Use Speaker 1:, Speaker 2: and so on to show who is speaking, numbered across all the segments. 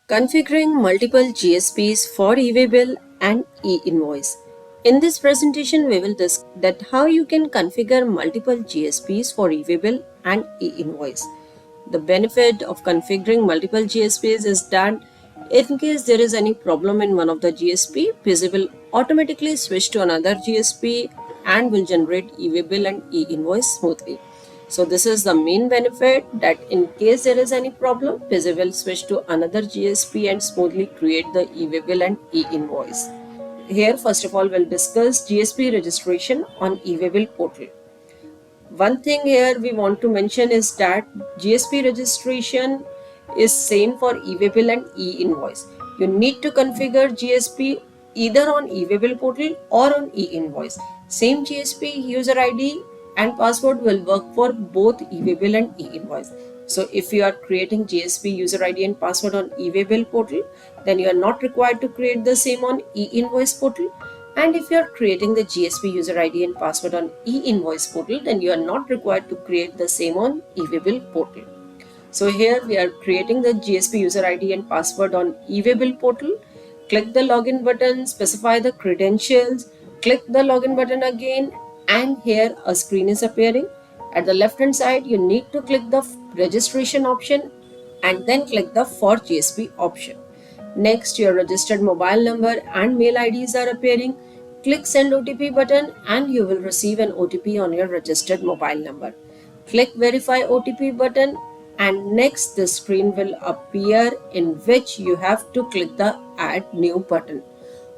Speaker 1: Configuring multiple GSPs for e-way bill and e-invoice. In this presentation, we will discuss that how you can configure multiple GSPs for e-way bill and e-invoice. The benefit of configuring multiple GSPs is that in case there is any problem in one of the GSP, Busy will automatically switch to another GSP and will generate e-way bill and e-invoice smoothly. So this is the main benefit, that in case there is any problem, Busy will switch to another GSP and smoothly create the e-way bill and e-invoice. Here first of all we'll discuss GSP registration on e-way bill portal. One thing here we want to mention is that GSP registration is same for e-way bill and e-invoice. You need to configure GSP either on e-way bill portal or on e-invoice. Same GSP user ID and password will work for both e-way bill and e-invoice. So if you are creating GSP user ID and password on e-way bill portal, then you are not required to create the same on e-invoice portal. And if you are creating the GSP user ID and password on e-invoice portal, then you are not required to create the same on e-way bill portal. So here we are creating the GSP user ID and password on e-way bill portal. Click the login button, specify the credentials, click the login button again, and here a screen is appearing. At the left hand side, you need to click the registration option and then click the for GSP option. Next, your registered mobile number and mail IDs are appearing. Click send OTP button and you will receive an OTP on your registered mobile number. Click verify OTP button and next the screen will appear in which you have to click the add new button.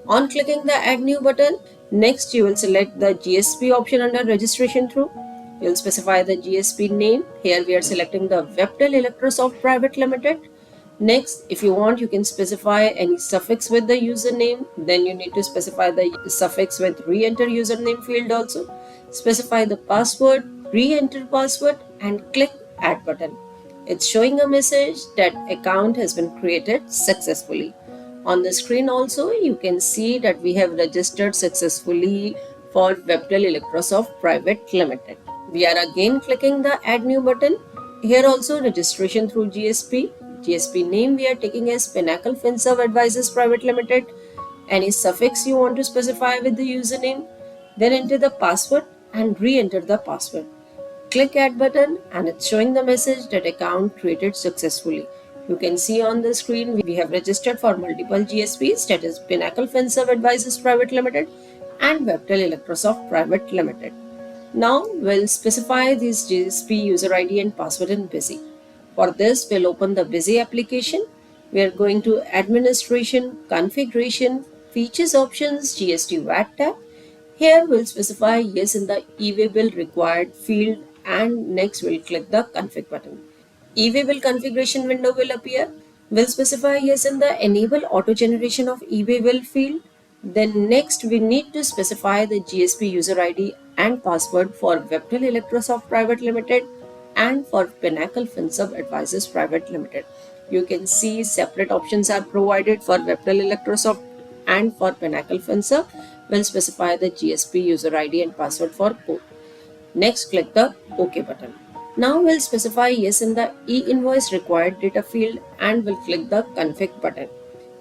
Speaker 1: On clicking the add new button, next you will select the GSP option under registration through. You will specify the GSP name. Here we are selecting the Webtel Electrosoft Private Limited. Next, if you want, you can specify any suffix with the username. Then you need to specify the suffix with re-enter username field also. Specify the password, re-enter password and click add button. It's showing a message that account has been created successfully. On the screen also, you can see that we have registered successfully for Webtel Electrosoft Private Limited. We are again clicking the add new button. Here also registration through GSP. GSP name we are taking as Pinnacle Finserv Advisors Private Limited. Any suffix you want to specify with the username. Then enter the password and re-enter the password. Click add button and it's showing the message that account created successfully. You can see on the screen we have registered for multiple GSPs, that is Pinnacle Finserv Advisors Private Limited and Webtel Electrosoft Private Limited. Now we'll specify this GSP user ID and password in Busy. For this, we'll open the Busy application. We are going to Administration, Configuration, Features Options, GST VAT tab. Here we'll specify yes in the e-way bill required field and next we'll click the config button. E-way bill configuration window will appear. We'll specify yes in the enable auto generation of e-way bill field. Then next we need to specify the GSP user ID and password for Webtel Electrosoft Private Limited and for Pinnacle Finserv Advisors Private Limited. You can see separate options are provided for Webtel Electrosoft and for Pinnacle Finserv. We'll specify the GSP user ID and password for both. Next, click the OK button. Now we'll specify yes in the e-invoice required data field and we'll click the config button.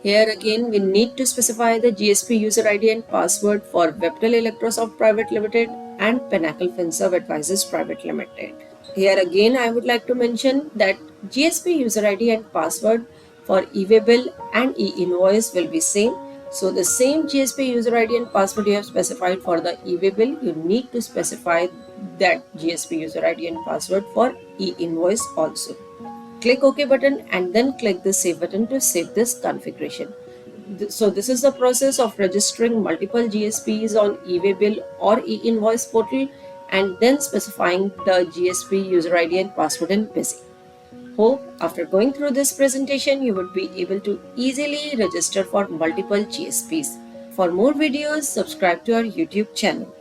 Speaker 1: Here again we need to specify the GSP user ID and password for Webtel Electrosoft Private Limited and Pinnacle Finserv Advisors Private Limited. Here again I would like to mention that GSP user ID and password for e-way bill and e-invoice will be same. So the same GSP user ID and password you have specified for the e-way bill, you need to specify that GSP user ID and password for e-invoice also. Click OK button and then click the save button to save this configuration. So this is the process of registering multiple GSPs on e-way bill or e-invoice portal and then specifying the GSP user ID and password in Busy. Hope after going through this presentation you would be able to easily register for multiple GSPs. For more videos, subscribe to our YouTube channel.